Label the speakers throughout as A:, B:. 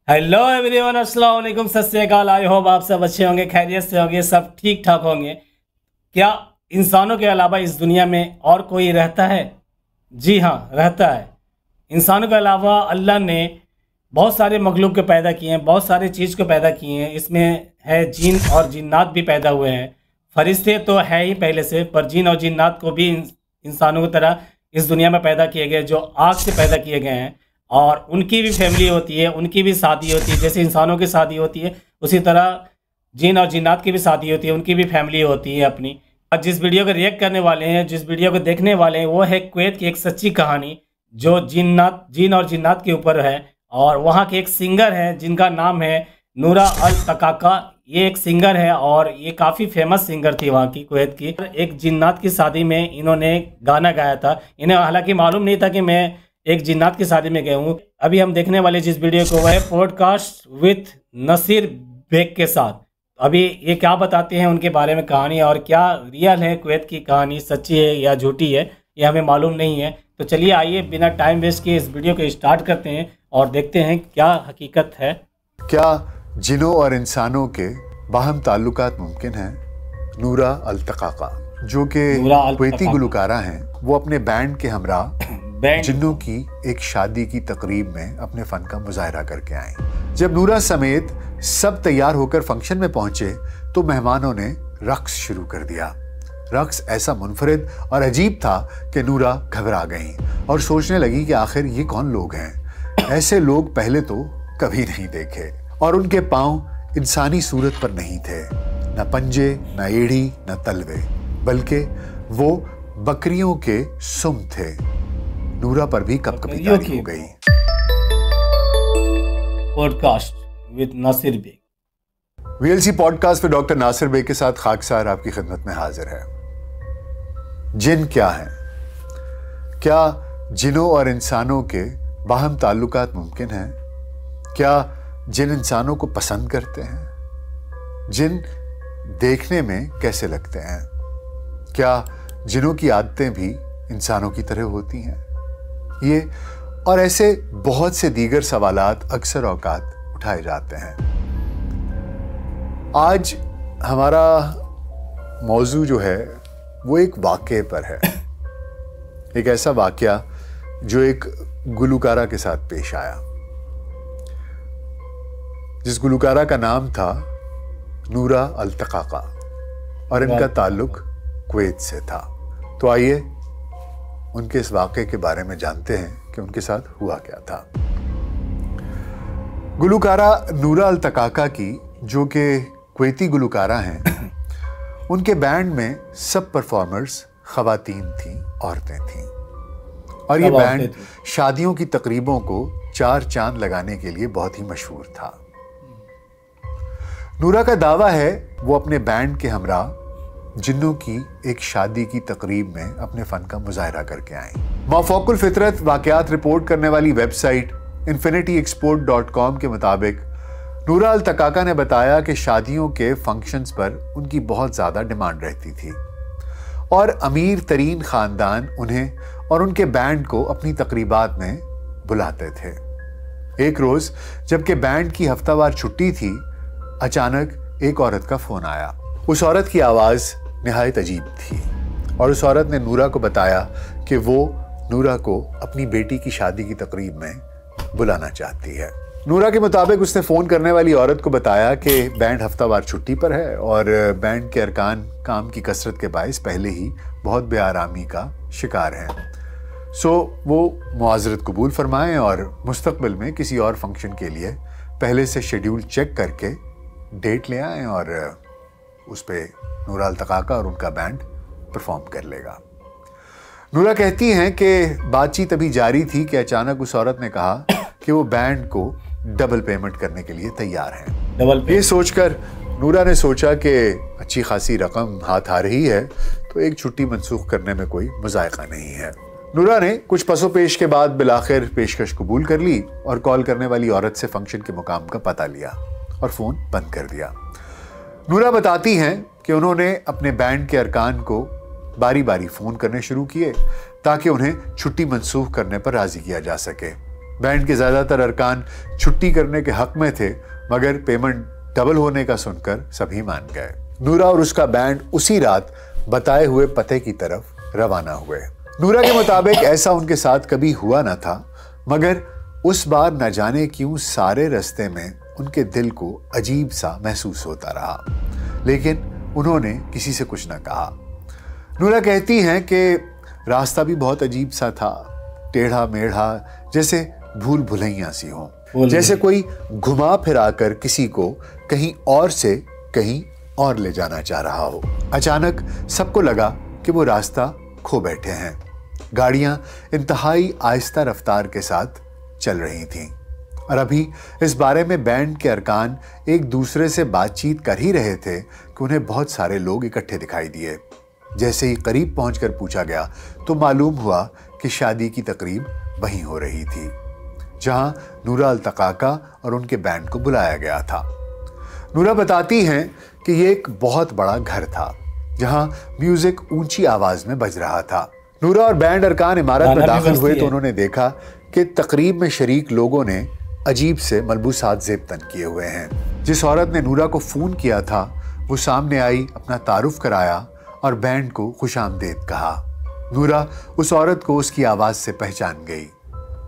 A: Hello everyone, अस्सलाम वालेकुम, सत श्री अकाल। आई होप आप सब अच्छे होंगे, खैरियत से होंगे, सब ठीक ठाक होंगे। क्या इंसानों के अलावा इस दुनिया में और कोई रहता है? जी हाँ, रहता है। इंसानों के अलावा अल्लाह ने बहुत सारे मखलूक को पैदा किए हैं, बहुत सारे चीज़ को पैदा किए हैं। इसमें है जिन और जिन्नात भी पैदा हुए हैं। फरिश्ते तो है ही पहले से, पर जिन और जिन्नात को भी इंसानों की तरह इस दुनिया में पैदा किए गए, जो आग से पैदा किए गए हैं। और उनकी भी फैमिली होती है, उनकी भी शादी होती है। जैसे इंसानों की शादी होती है, उसी तरह जिन और जिन्नात की भी शादी होती है, उनकी भी फैमिली होती है अपनी। और जिस वीडियो को रिएक्ट करने वाले हैं, जिस वीडियो को देखने वाले हैं, वो है कुवैत की एक सच्ची कहानी जो जिन और जिन्नात के ऊपर है। और वहाँ के एक सिंगर हैं जिनका नाम है नूरा अल तकाका। ये एक सिंगर है और ये काफ़ी फेमस सिंगर थी वहाँ की, कुवैत की। एक जिन्नात की शादी में इन्होंने गाना गाया था। इन्हें हालांकि मालूम नहीं था कि मैं एक जिन्नात की शादी में गया हूँ। अभी हम देखने वाले जिस वीडियो को, वह है पॉडकास्ट विथ नसीर बेग के साथ। अभी ये क्या बताते हैं उनके बारे में कहानी, और क्या रियल है कुवैत की कहानी, सच्ची है या झूठी है, ये हमें मालूम नहीं है। तो चलिए आइए बिना टाइम वेस्ट किए इस वीडियो को स्टार्ट करते हैं और देखते हैं क्या हकीकत है।
B: क्या जिनों और इंसानों के बाहम ताल्लुकात मुमकिन हैं? नूरा अल तकाका, जो कि कुवैती गुलकारा हैं, वो अपने बैंड के हमरा जिन्नों की एक शादी की तकरीब में अपने फन का मुजाहरा करके आए। जब नूरा समेत सब तैयार होकर फंक्शन में पहुंचे तो मेहमानों ने रक्स शुरू कर दिया। रक्स ऐसा मुनफरिद और अजीब था कि नूरा घबरा गईं और सोचने लगी कि आखिर ये कौन लोग हैं। ऐसे लोग पहले तो कभी नहीं देखे, और उनके पांव इंसानी सूरत पर नहीं थे, न पंजे, न एड़ी, न तलवे, बल्कि वो बकरियों के सुम थे। नूरा पर भी कपकपी तारी हो गई।
A: Podcast with Nasir Beg.
B: VLC podcast में डॉक्टर नासिर बेग के साथ खाकसार आपकी खिदमत में हाजिर है। जिन क्या है? क्या जिनों और इंसानों के बाहम ताल्लुकात मुमकिन हैं? क्या जिन इंसानों को पसंद करते हैं? जिन देखने में कैसे लगते हैं? क्या जिनों की आदतें भी इंसानों की तरह होती हैं? ये और ऐसे बहुत से दीगर सवालात अक्सर औकात उठाए जाते हैं। आज हमारा मौजू जो है वो एक वाक़े पर है। एक ऐसा वाक़या जो एक गुलकारा के साथ पेश आया, जिस गुलकारा का नाम था नूरा अल तकाका, और इनका ताल्लुक कुवैत से था। तो आइए उनके इस वाक़े के बारे में जानते हैं कि उनके साथ हुआ क्या था। गुलकारा नूरा अल तकाका की, जो कि कुवैती गुलकारा हैं, उनके बैंड में सब परफॉर्मर्स ख़वातीन थीं, औरतें थीं। और ये बैंड शादियों की तकरीबों को चार चांद लगाने के लिए बहुत ही मशहूर था। नूरा का दावा है वो अपने बैंड के हमरा जिन्नों की एक शादी की तकरीब में अपने फन का मुजाहरा करके आए। माफौकुल फितरत वाकयात रिपोर्ट करने वाली वेबसाइट infinityexport.com के मुताबिक नूरा अल तकाका ने बताया कि शादियों के फंक्शंस पर उनकी बहुत ज़्यादा डिमांड रहती थी और अमीर तरीन ख़ानदान उन्हें और उनके बैंड को अपनी तकरीबात में बुलाते थे। एक रोज़ जबकि बैंड की हफ्तावार छुट्टी थी, अचानक एक औरत का फ़ोन आया। उस औरत की आवाज़ निहायत अजीब थी और उस औरत ने नूरा को बताया कि वो नूरा को अपनी बेटी की शादी की तकरीब में बुलाना चाहती है। नूरा के मुताबिक उसने फ़ोन करने वाली औरत को बताया कि बैंड हफ्तावार छुट्टी पर है और बैंड के अरकान काम की कसरत के बायस पहले ही बहुत बेआरामी का शिकार हैं। सो वो मुआज़रत कबूल फरमाएं और मुस्तक़बिल में किसी और फंक्शन के लिए पहले से शेड्यूल चेक करके डेट ले आएँ और उस पर नूरा अल तकाका और उनका बैंड परफॉर्म कर लेगा। नूरा कहती हैं कि बातचीत अभी जारी थी कि अचानक उस औरत ने कहा कि वो बैंड को डबल पेमेंट करने के लिए तैयार हैं। ये सोचकर नूरा ने सोचा कि अच्छी खासी रकम हाथ आ रही है तो एक छुट्टी मनसूख करने में कोई मुज़ायक़ा नहीं है। नूरा ने कुछ पसोपेश के बाद बिलाखिर पेशकश कबूल कर ली और कॉल करने वाली औरत से फंक्शन के मुकाम का पता लिया और फ़ोन बंद कर दिया। नूरा बताती हैं कि उन्होंने अपने बैंड के अरकान को बारी बारी फ़ोन करने शुरू किए ताकि उन्हें छुट्टी मनसूख करने पर राज़ी किया जा सके। बैंड के ज़्यादातर अरकान छुट्टी करने के हक में थे, मगर पेमेंट डबल होने का सुनकर सभी मान गए। नूरा और उसका बैंड उसी रात बताए हुए पते की तरफ रवाना हुए। नूरा के मुताबिक ऐसा उनके साथ कभी हुआ न था, मगर उस बार न जाने क्यों सारे रास्ते में उनके दिल को अजीब सा महसूस होता रहा, लेकिन उन्होंने किसी से कुछ न कहा। नूरा कहती हैं कि रास्ता भी बहुत अजीब सा था, टेढ़ा मेढ़ा, जैसे भूल भुलैया सी हो, जैसे कोई घुमा फिरा कर किसी को कहीं और से कहीं और ले जाना चाह रहा हो। अचानक सबको लगा कि वो रास्ता खो बैठे हैं। गाड़ियां इंतहाई आहिस्ता रफ्तार के साथ चल रही थीं और अभी इस बारे में बैंड के अरकान एक दूसरे से बातचीत कर ही रहे थे कि उन्हें बहुत सारे लोग इकट्ठे दिखाई दिए। जैसे ही करीब पहुंचकर पूछा गया तो मालूम हुआ कि शादी की तकरीब वहीं हो रही थी जहां नूरा अल्तकाका और उनके बैंड को बुलाया गया था। नूरा बताती हैं कि ये एक बहुत बड़ा घर था जहां म्यूजिक ऊंची आवाज में बज रहा था। नूरा और बैंड अरकान इमारत में दाखिल हुए तो उन्होंने देखा कि तकरीब में शरीक लोगों ने अजीब से मलबूसात ज़ेब तन किए हुए हैं। जिस औरत ने नूरा को फ़ोन किया था वो सामने आई, अपना तारुफ कराया और बैंड को खुशामदीद कहा। नूरा उस औरत को उसकी आवाज़ से पहचान गई।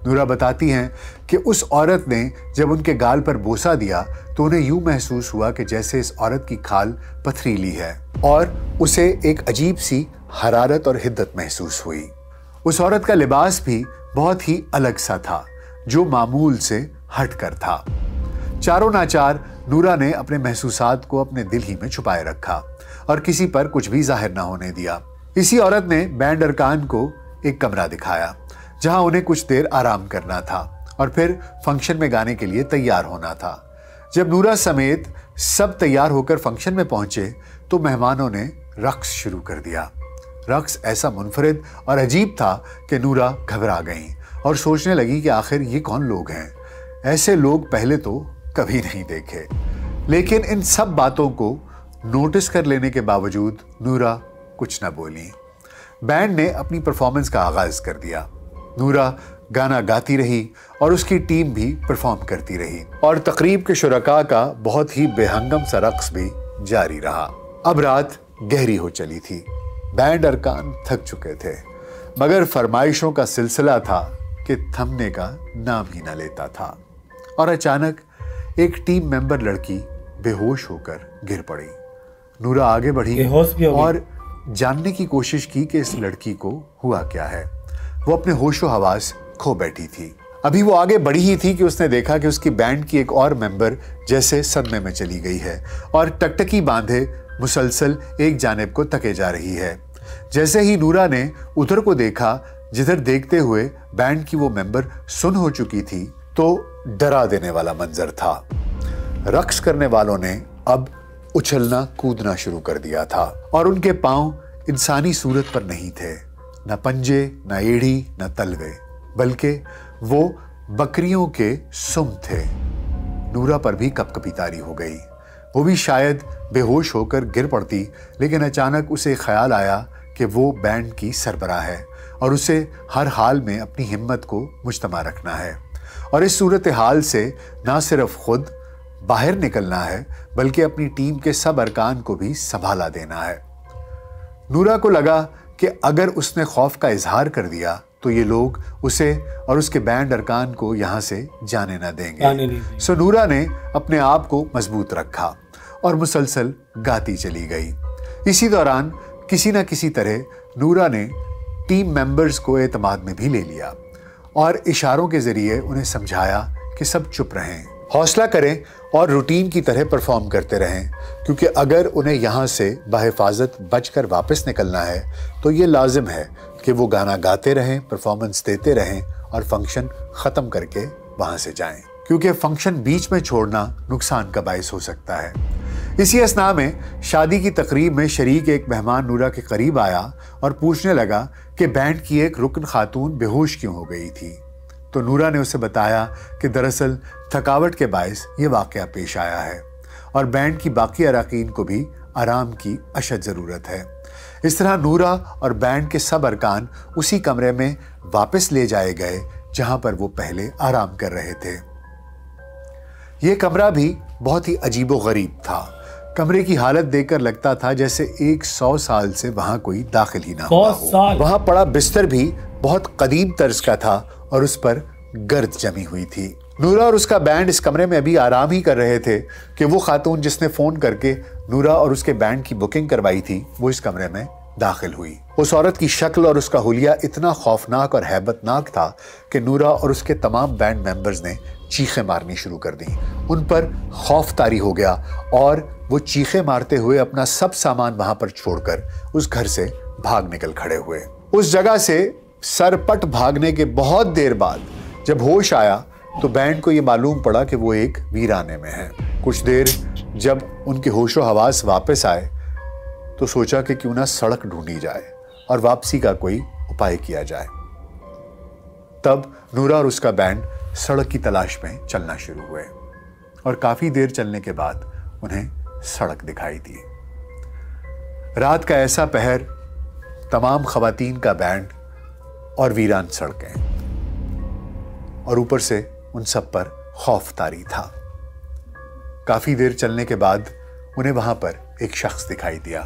B: नूरा बताती हैं कि उस औरत ने जब उनके गाल पर बोसा दिया तो उन्हें यूं महसूस हुआ कि जैसे इस औरत की खाल पथरीली है और उसे एक अजीब सी हरारत और हिद्दत महसूस हुई। उस औरत का लिबास भी बहुत ही अलग सा था जो मामूल से हटकर था। चारों नाचार नूरा ने अपने महसूसात को अपने दिल ही में छुपाए रखा और किसी पर कुछ भी जाहिर ना होने दिया। इसी औरत ने बैंड अरकान को एक कमरा दिखाया जहां उन्हें कुछ देर आराम करना था और फिर फंक्शन में गाने के लिए तैयार होना था। जब नूरा समेत सब तैयार होकर फंक्शन में पहुंचे तो मेहमानों ने रक्स शुरू कर दिया। रक्स ऐसा मुनफरिद और अजीब था कि नूरा घबरा गईं और सोचने लगी कि आखिर ये कौन लोग हैं। ऐसे लोग पहले तो कभी नहीं देखे। लेकिन इन सब बातों को नोटिस कर लेने के बावजूद नूरा कुछ न बोली। बैंड ने अपनी परफॉर्मेंस का आगाज कर दिया। नूरा गाना गाती रही और उसकी टीम भी परफॉर्म करती रही और तकरीब के शुरका का बहुत ही बेहंगम सा रक्स भी जारी रहा। अब रात गहरी हो चली थी। बैंड अरकान थक चुके थे, मगर फरमाइशों का सिलसिला था कि थमने का नाम ही न लेता था। और अचानक एक टीम मेंबर लड़की बेहोश होकर गिर पड़ी। नूरा आगे बढ़ी और जानने की कोशिश की कि इस लड़की को हुआ क्या है। वो अपने होशो हवास खो बैठी थी। अभी वो आगे बढ़ी ही थी कि उसने देखा कि उसकी बैंड की एक और मेंबर जैसे सदमे में चली गई है और टकटकी बांधे मुसलसल एक जानिब को तके जा रही है। जैसे ही नूरा ने उधर को देखा जिधर देखते हुए बैंड की वो मेंबर सुन हो चुकी थी, तो डरा देने वाला मंजर था। रक्स करने वालों ने अब उछलना कूदना शुरू कर दिया था और उनके पांव इंसानी सूरत पर नहीं थे, न पंजे, न एड़ी, न तलवे, बल्कि वो बकरियों के सुम थे। नूरा पर भी कपकपी तारी हो गई। वो भी शायद बेहोश होकर गिर पड़ती, लेकिन अचानक उसे ख्याल आया कि वो बैंड की सरबराह है और उसे हर हाल में अपनी हिम्मत को मुजतमा रखना है और इस सूरत हाल से ना सिर्फ खुद बाहर निकलना है बल्कि अपनी टीम के सब अरकान को भी संभाला देना है। नूरा को लगा कि अगर उसने खौफ का इजहार कर दिया तो ये लोग उसे और उसके बैंड अरकान को यहाँ से जाने न देंगे। सो नूरा ने अपने आप को मजबूत रखा और मुसलसल गाती चली गई। इसी दौरान किसी न किसी तरह नूरा ने टीम मेंबर्स को एतमाद में भी ले लिया और इशारों के जरिए उन्हें समझाया कि सब चुप रहें, हौसला करें और रूटीन की तरह परफॉर्म करते रहें, क्योंकि अगर उन्हें यहाँ से बाहिफाजत बचकर वापस निकलना है तो ये लाजिम है कि वो गाना गाते रहें, परफॉर्मेंस देते रहें और फंक्शन ख़त्म करके वहाँ से जाएं, क्योंकि फंक्शन बीच में छोड़ना नुकसान का बायस हो सकता है। इसी असना में शादी की तकरीब में शरीक एक मेहमान नूरा के करीब आया और पूछने लगा कि बैंड की एक रुकन खातून बेहोश क्यों हो गई थी। तो नूरा ने उसे बताया कि दरअसल थकावट के बायस ये वाक़या पेश आया है और बैंड की बाकी अरकान को भी आराम की अशद ज़रूरत है। इस तरह नूरा और बैंड के सब अरकान उसी कमरे में वापस ले जाए गए जहां पर वो पहले आराम कर रहे थे। ये कमरा भी बहुत ही अजीबोगरीब था। कमरे की हालत देखकर लगता था जैसे 100 साल से वहां कोई दाखिल ही ना हुआ हो। वहां पड़ा बिस्तर भी बहुत कदीम तर्ज का था और उस पर गर्द जमी हुई थी। नूरा और उसका बैंड इस कमरे में अभी आराम ही कर रहे थे कि वो खातून जिसने फोन करके नूरा और उसके बैंड की बुकिंग करवाई थी वो इस कमरे में दाखिल हुई। उस औरत की शक्ल और उसका हुलिया इतना खौफनाक और हैबतनाक था कि नूरा और उसके तमाम बैंड मेंबर्स ने चीखें मारनी शुरू कर दी। उन पर खौफ तारी हो गया और वो चीखें मारते हुए अपना सब सामान वहां पर छोड़कर उस घर से भाग निकल खड़े हुए। उस जगह से सरपट भागने के बहुत देर बाद जब होश आया तो बैंड को ये मालूम पड़ा कि वो एक वीराने में है। कुछ देर जब उनके होशो हवास वापस आए तो सोचा कि क्यों ना सड़क ढूंढी जाए और वापसी का कोई उपाय किया जाए। तब नूरा और उसका बैंड सड़क की तलाश में चलना शुरू हुए और काफी देर चलने के बाद उन्हें सड़क दिखाई दी। रात का ऐसा पहर, तमाम खवातीन का बैंड और वीरान सड़कें और ऊपर से उन सब पर खौफ तारी था। काफी देर चलने के बाद उन्हें वहां पर एक शख्स दिखाई दिया।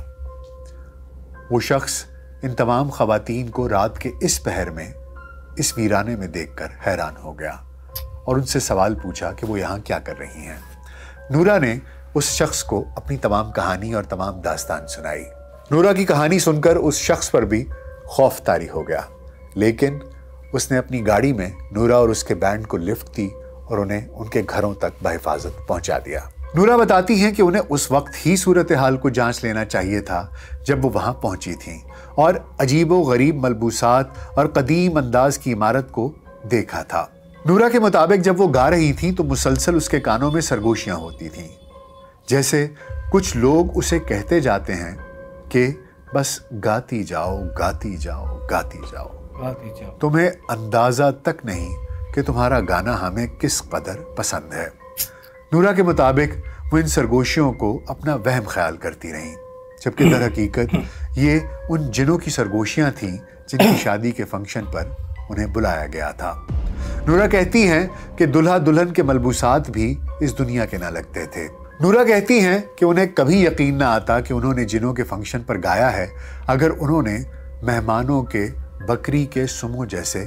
B: वो शख्स इन तमाम खवातीन को रात के इस पहर में इस वीराने में देखकर हैरान हो गया और उनसे सवाल पूछा कि वो यहाँ क्या कर रही हैं। नूरा ने उस शख्स को अपनी तमाम कहानी और तमाम दास्तान सुनाई। नूरा की कहानी सुनकर उस शख्स पर भी खौफ तारी हो गया, लेकिन उसने अपनी गाड़ी में नूरा और उसके बैंड को लिफ्ट दी और उन्हें उनके घरों तक बहिफाजत पहुंचा दिया। नूरा बताती हैं कि उन्हें उस वक्त ही सूरत हाल को जांच लेना चाहिए था जब वो वहां पहुंची थीं और अजीबो गरीब मलबूसात और कदीम अंदाज की इमारत को देखा था। नूरा के मुताबिक जब वो गा रही थी तो मुसलसल उसके कानों में सरगोशियां होती थीं, जैसे कुछ लोग उसे कहते जाते हैं कि बस गाती जाओ गाती जाओ गाती जाओ, तुम्हें अंदाजा तक नहीं कि तुम्हारा गाना हमें किस कदर पसंद है। नूरा के मुताबिक वो इन सरगोशियों को अपना वहम ख्याल करती रहीं, जबकि दर हकीकत ये उन जिनों की सरगोशियां थीं जिनकी शादी के फंक्शन पर उन्हें बुलाया गया था। नूरा कहती हैं कि दुल्हा दुल्हन के मलबूसात भी इस दुनिया के ना लगते थे। नूरा कहती हैं कि उन्हें कभी यकीन ना आता कि उन्होंने जिनों के फंक्शन पर गाया है अगर उन्होंने मेहमानों के बकरी के सुमो जैसे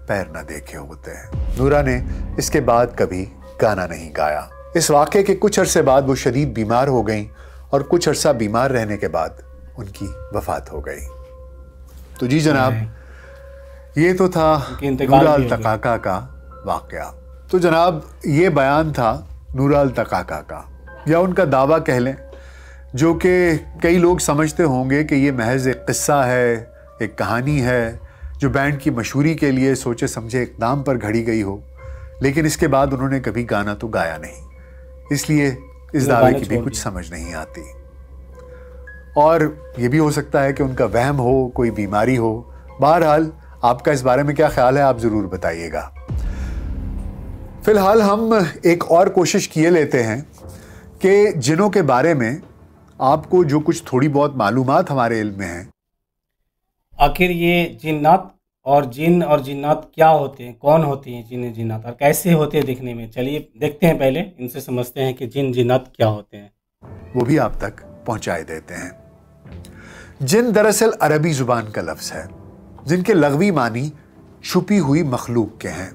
B: पैर न देखे होते हैं। नूरा ने इसके बाद कभी गाना नहीं गाया। इस वाक़े के कुछ अरसे बाद वो शदीद बीमार हो गईं और कुछ अरसा बीमार रहने के बाद उनकी वफात हो गई। तो जी जनाब, ये तो था नूरा अल-तकाका का वाक़या। तो जनाब, ये बयान था नूरा अल-तकाका का, या उनका दावा कह लें, जो कि कई लोग समझते होंगे कि ये महज एक किस्सा है, एक कहानी है जो बैंड की मशहूरी के लिए सोचे समझे इक़दाम पर घड़ी गई हो, लेकिन इसके बाद उन्होंने कभी गाना तो गाया नहीं, इसलिए इस दावे की भी कुछ समझ नहीं आती। और ये भी हो सकता है कि उनका वहम हो, कोई बीमारी हो। बहरहाल आपका इस बारे में क्या ख्याल है, आप ज़रूर बताइएगा। फिलहाल हम एक और कोशिश किए लेते हैं कि जिनों के बारे में आपको जो कुछ थोड़ी बहुत मालूमात हमारे इल्म में है,
A: आखिर ये जिन्नात और जिन और जिन्नात क्या होते हैं, कौन होती हैं जिन जिन्नात और कैसे होते हैं दिखने में। चलिए देखते हैं, पहले इनसे समझते हैं कि जिन जिन्नात क्या होते हैं,
B: वो भी आप तक पहुंचाए देते हैं। जिन दरअसल अरबी जुबान का लफ्ज़ है जिनके लग़वी मानी छुपी हुई मखलूक के हैं।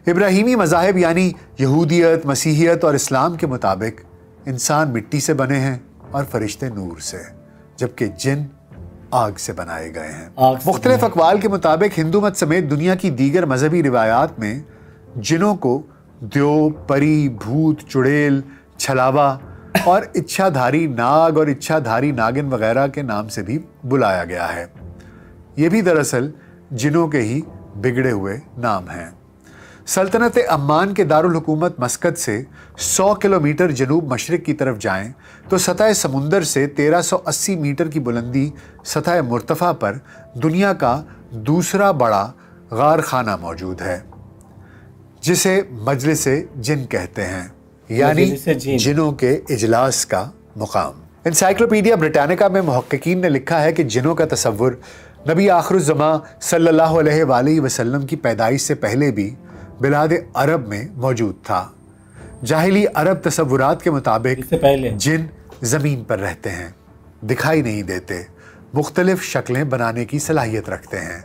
B: इब्राहीमी मज़ाहिब यानी यहूदियत, मसीहियत और इस्लाम के मुताबिक इंसान मिट्टी से बने हैं और फरिश्ते नूर से, जबकि जिन आग से बनाए गए हैं। मुख्तलिफ अक़वाल के मुताबिक हिंदू मत समेत दुनिया की दीगर मजहबी रिवायात में जिनों को द्यो, परी, भूत, चुड़ैल, छलावा और इच्छाधारी नाग और इच्छाधारी नागिन वगैरह के नाम से भी बुलाया गया है। ये भी दरअसल जिनों के ही बिगड़े हुए नाम हैं। सल्तनत अम्मान के दारुल हुकूमत मस्कत से 100 किलोमीटर जनूब मशरिक की तरफ जाएं तो सतह समुंदर से 1380 मीटर की बुलंदी सतह मुर्तफ़ा पर दुनिया का दूसरा बड़ा गार खाना मौजूद है, जिसे मजलिस जिन कहते हैं, यानी जिनों के इजलास का मुकाम। एनसाइक्लोपीडिया ब्रिटानिका में मुहक्किकीन ने लिखा है कि जिनों का तसव्वुर नबी आखिरुज़्ज़मा सल्लल्लाहु अलैहि वसल्लम की पैदाइश से पहले भी बिलाद अरब में मौजूद था। जाहिली अरब तसव्वुरात के मुताबिक
A: इससे पहले
B: जिन ज़मीन पर रहते हैं, दिखाई नहीं देते, मुख्तलिफ शक्लें बनाने की सलाहियत रखते हैं,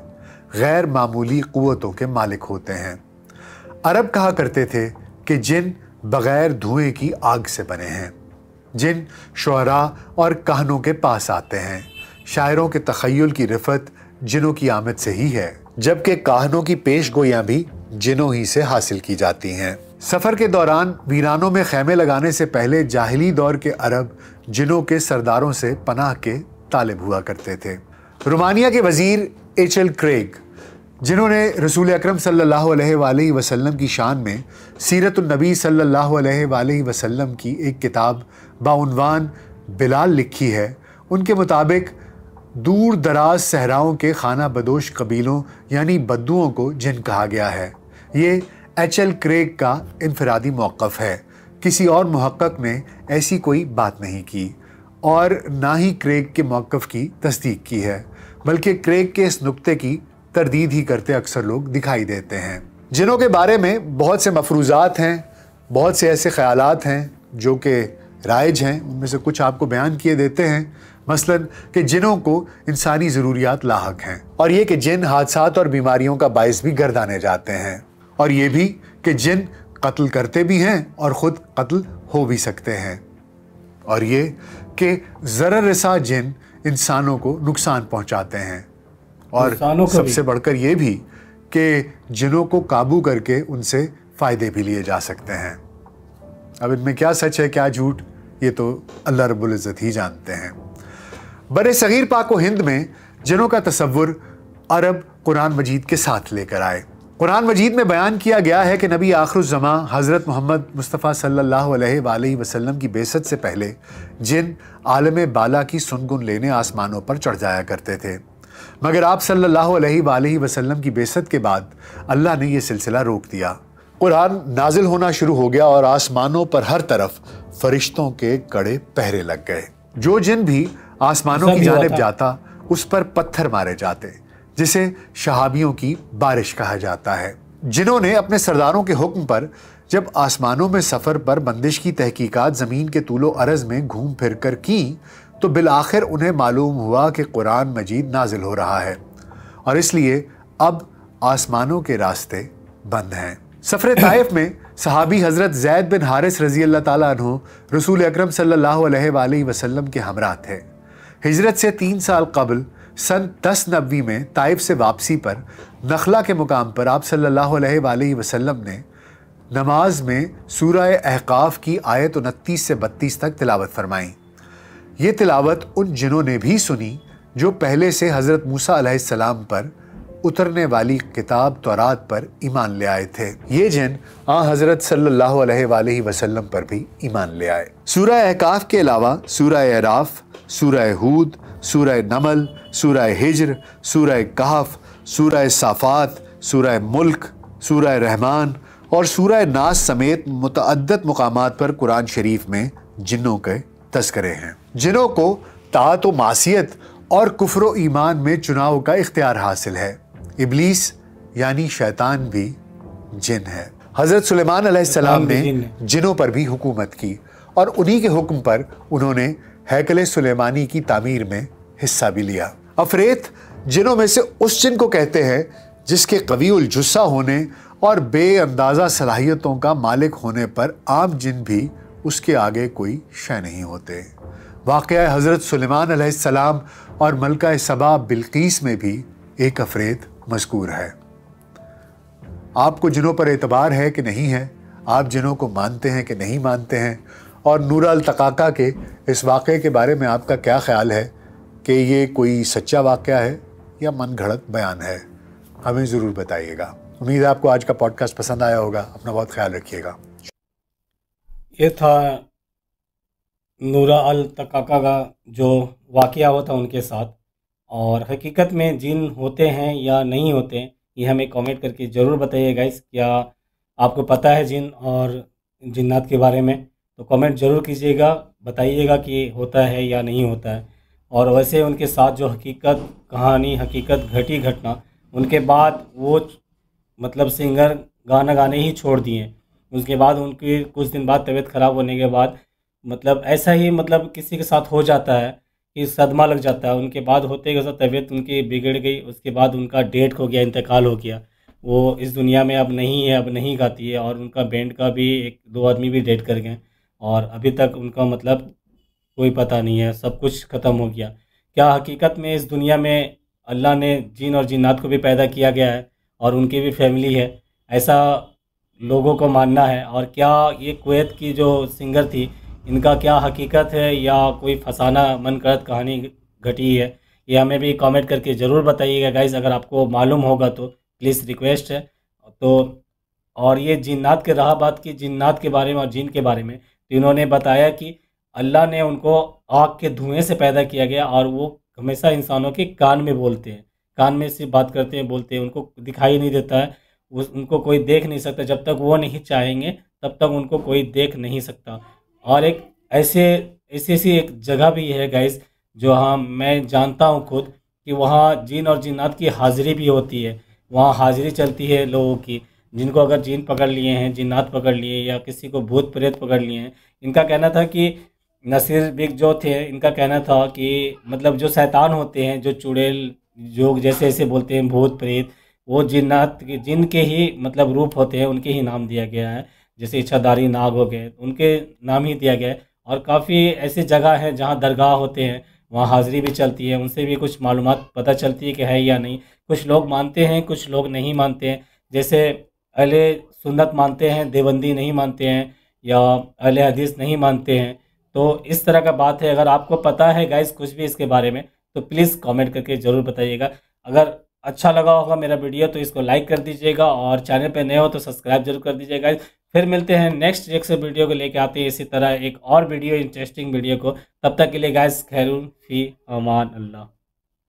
B: गैर मामूली क़ुव्वतों के मालिक होते हैं। अरब कहा करते थे कि जिन बग़ैर धुएं की आग से बने हैं। जिन शुअरा और कहनों के पास आते हैं। शायरों के तख़य्युल की रिफ़त जिनों की आमद से ही है, जबकि कहनों की पेशगोइयाँ भी जिनों ही से हासिल की जाती हैं। सफ़र के दौरान वीरानों में खैमे लगाने से पहले जाहिली दौर के अरब जिनों के सरदारों से पनाह के तालिब हुआ करते थे। रोमानिया के वज़ीर एच.एल. क्रेग, जिन्होंने रसूल अकरम सल्लल्लाहु अलैहि वसल्लम की शान में सीरतुन नबी सल्लल्लाहु अलैहि वसल्लम की एक किताब बाउनवान बिलाल लिखी है, उनके मुताबिक दूर दराज सहराओं के खाना बदोश कबीलों यानी बद्दुओं को जिन कहा गया है। ये एच.एल. क्रेग का इनफरादी मौक़िफ़ है। किसी और मुहक्किक ने ऐसी कोई बात नहीं की और ना ही क्रेग के मौक़िफ़ की तस्दीक की है, बल्कि क्रेग के इस नुक्ते की तरदीद ही करते अक्सर लोग दिखाई देते हैं। जिनों के बारे में बहुत से मफरूज़ात हैं, बहुत से ऐसे ख़यालात हैं जो कि राइज हैं। उनमें से कुछ आपको बयान किए देते हैं। मसलन कि जिनों को इंसानी ज़रूरियात लाहक हैं, और ये कि जिन हादसात और बीमारियों का बाइस भी गर्दाने जाते हैं, और ये भी कि जिन कत्ल करते भी हैं और ख़ुद कत्ल हो भी सकते हैं, और ये कि ज़रर रसा जिन इंसानों को नुकसान पहुंचाते हैं, और सबसे बढ़कर ये भी कि जिनों को काबू करके उनसे फ़ायदे भी लिए जा सकते हैं। अब इनमें क्या सच है क्या झूठ, ये तो अल्लाह रब्बुल इज़्ज़त ही जानते हैं। बरे सगीर पाक व हिंद में जिनों का तसव्वुर अरब कुरान मजीद के साथ लेकर आए। कुरान मजीद में बयान किया गया है कि नबी आखिरुज़्ज़मा हज़रत मोहम्मद मुस्तफ़ा सल्लल्लाहु अलैहि वसल्लम की बेसत से पहले जिन आलम बाला की सुनगुन लेने आसमानों पर चढ़ जाया करते थे, मगर आप सल्लल्लाहु अलैहि वसल्लम की बेसत के बाद अल्लाह ने यह सिलसिला रोक दिया। कुरान नाजिल होना शुरू हो गया और आसमानों पर हर तरफ फरिश्तों के कड़े पहरे लग गए। जो जिन भी आसमानों की जानिब जाता उस पर पत्थर मारे जाते, जिसे शहाबियों की बारिश कहा जाता है। जिन्होंने अपने सरदारों के हुक्म पर जब आसमानों में सफ़र पर बंदिश की तहकीकात ज़मीन के तूलो अरज़ में घूम फिर कर की, तो बिल आखिर उन्हें मालूम हुआ कि कुरान मजीद नाजिल हो रहा है और इसलिए अब आसमानों के रास्ते बंद हैं। सफ़र ताइफ में सहाबी हज़रत ज़ैद बिन हारिस रज़ी अल्लाह ताला अन्हु रसूल अकरम सल्लल्लाहु अलैहि वसल्लम के हमरा थे। हिजरत से 3 साल कबल सन 1090 में ताइफ से वापसी पर नखला के मुकाम पर आप सल्लल्लाहु अलैहि वसल्लम ने नमाज में सूरह अहकाफ की आयत 29 से 32 तक तिलावत फरमाई। ये तिलावत उन जिनों ने भी सुनी जो पहले से हज़रत मूसा अलैहिस्सलाम पर उतरने वाली किताब तौरात पर ईमान ले आए थे। ये जिन हज़रत सल्लल्लाहु अलैहि वसल्लम पर भी ईमान ले आए। सूरह अहकाफ के अलावा सूरह अराफ, सूरह हूद, सूरह नमल, सूरह हिज्र, सूरह कहफ, सूरह साफ़ात, सूरह मुल्क, सूरह रहमान और सूरह नास समेत मुतअद्दिद मुकामात पर कुरान शरीफ में जिन्नों के तज़किरे हैं। जिन्नों को ताअत व मासियत और कुफ्र व ईमान में चुनाव का इख्तियार हासिल है। इब्लीस यानी शैतान भी जिन है। हज़रत सुलेमान अलैहिस्सलाम ने जिनों पर भी हुकूमत की और उन्हीं के हुक्म पर उन्होंने हैकल सुलेमानी की तामीर में हिस्सा भी लिया। अफरेत जिनों में से उस जिन को कहते हैं जिसके कवीउल जुस्सा होने और बेअंदाज़ा सलाहियतों का मालिक होने पर आम जिन भी उसके आगे कोई शय नहीं होते। वाक़या हज़रत सुलेमान अलैहिस्सलाम और मलका सबा बिल्कीस में भी एक अफरेत मज़कूर है। आपको जिनों पर एतबार है कि नहीं है, आप जिनों को मानते हैं कि नहीं मानते हैं, और नूर अल तकाका के इस वाक़े के बारे में आपका क्या ख्याल है कि ये कोई सच्चा वाक़या है या मन घड़त बयान है, हमें ज़रूर बताइएगा। उम्मीद है आपको आज का पॉडकास्ट पसंद आया होगा। अपना बहुत ख्याल रखिएगा।
A: ये था नूरा अल तकाका का जो वाक़या हुआ था उनके साथ, और हकीकत में जिन होते हैं या नहीं होते ये हमें कमेंट करके ज़रूर बताइए गाइस। क्या आपको पता है जिन और जिन्नात के बारे में? तो कमेंट ज़रूर कीजिएगा, बताइएगा कि होता है या नहीं होता है। और वैसे उनके साथ जो हकीकत कहानी, हकीकत घटी घटना, उनके बाद वो मतलब सिंगर गाना गाने ही छोड़ दिए। उसके बाद उनकी कुछ दिन बाद तबीयत ख़राब होने के बाद मतलब ऐसा ही मतलब किसी के साथ हो जाता है कि सदमा लग जाता है। उनके बाद होते के साथ तबीयत उनकी बिगड़ गई, उसके बाद उनका डेथ हो गया, इंतकाल हो गया। वो इस दुनिया में अब नहीं है, अब नहीं गाती है। और उनका बैंड का भी एक दो आदमी भी डेथ कर गए और अभी तक उनका मतलब कोई पता नहीं है, सब कुछ ख़त्म हो गया। क्या हकीकत में इस दुनिया में अल्लाह ने जिन और जिन्नात को भी पैदा किया गया है और उनकी भी फैमिली है, ऐसा लोगों को मानना है? और क्या ये कुवैत की जो सिंगर थी, इनका क्या हकीकत है या कोई फसाना मन गढ़ंत कहानी घटी है? ये हमें भी कमेंट करके ज़रूर बताइएगा गाइज़, अगर आपको मालूम होगा तो प्लीज़ रिक्वेस्ट है। तो और ये जिन्नात के रहा बात की जिन्नात के बारे में और जिन के बारे में, तो इन्होंने बताया कि अल्लाह ने उनको आग के धुएं से पैदा किया गया और वो हमेशा इंसानों के कान में बोलते हैं, कान में से बात करते हैं, बोलते हैं। उनको दिखाई नहीं देता है, उनको कोई देख नहीं सकता। जब तक वो नहीं चाहेंगे तब तक उनको कोई देख नहीं सकता। और एक ऐसे ऐसी ऐसी एक जगह भी है गाइस, जो हाँ मैं जानता हूँ खुद कि वहाँ जिन और जिन्नात की हाज़िरी भी होती है। वहाँ हाज़िरी चलती है लोगों की, जिनको अगर जिन पकड़ लिए हैं, जिन्नात पकड़ लिए या किसी को भूत प्रेत पकड़ लिए हैं। इनका कहना था कि नसीर बिग जो थे, इनका कहना था कि मतलब जो शैतान होते हैं, जो चुड़ैल, जो जैसे ऐसे बोलते हैं भूत प्रेत, वो जिन्नात के जिन के ही मतलब रूप होते हैं, उनके ही नाम दिया गया है। जैसे इच्छाधारी नाग हो गए, उनके नाम ही दिया गया है। और काफ़ी ऐसी जगह है जहाँ दरगाह होते हैं, वहाँ हाज़िरी भी चलती है, उनसे भी कुछ मालूमात पता चलती है कि है या नहीं। कुछ लोग मानते हैं, कुछ लोग नहीं मानते हैं। जैसे अहले सुन्नत मानते हैं, देवबंदी नहीं मानते हैं, या अहले हदीस नहीं मानते हैं। तो इस तरह का बात है। अगर आपको पता है गाइस कुछ भी इसके बारे में, तो प्लीज़ कमेंट करके ज़रूर बताइएगा। अगर अच्छा लगा होगा मेरा वीडियो तो इसको लाइक कर दीजिएगा, और चैनल पे नए हो तो सब्सक्राइब जरूर कर दीजिएगा। फिर मिलते हैं नेक्स्ट एक से वीडियो को लेके आते हैं इसी तरह एक और वीडियो, इंटरेस्टिंग वीडियो को। तब तक के लिए गाइस खैरुन फी अमान अल्लाह।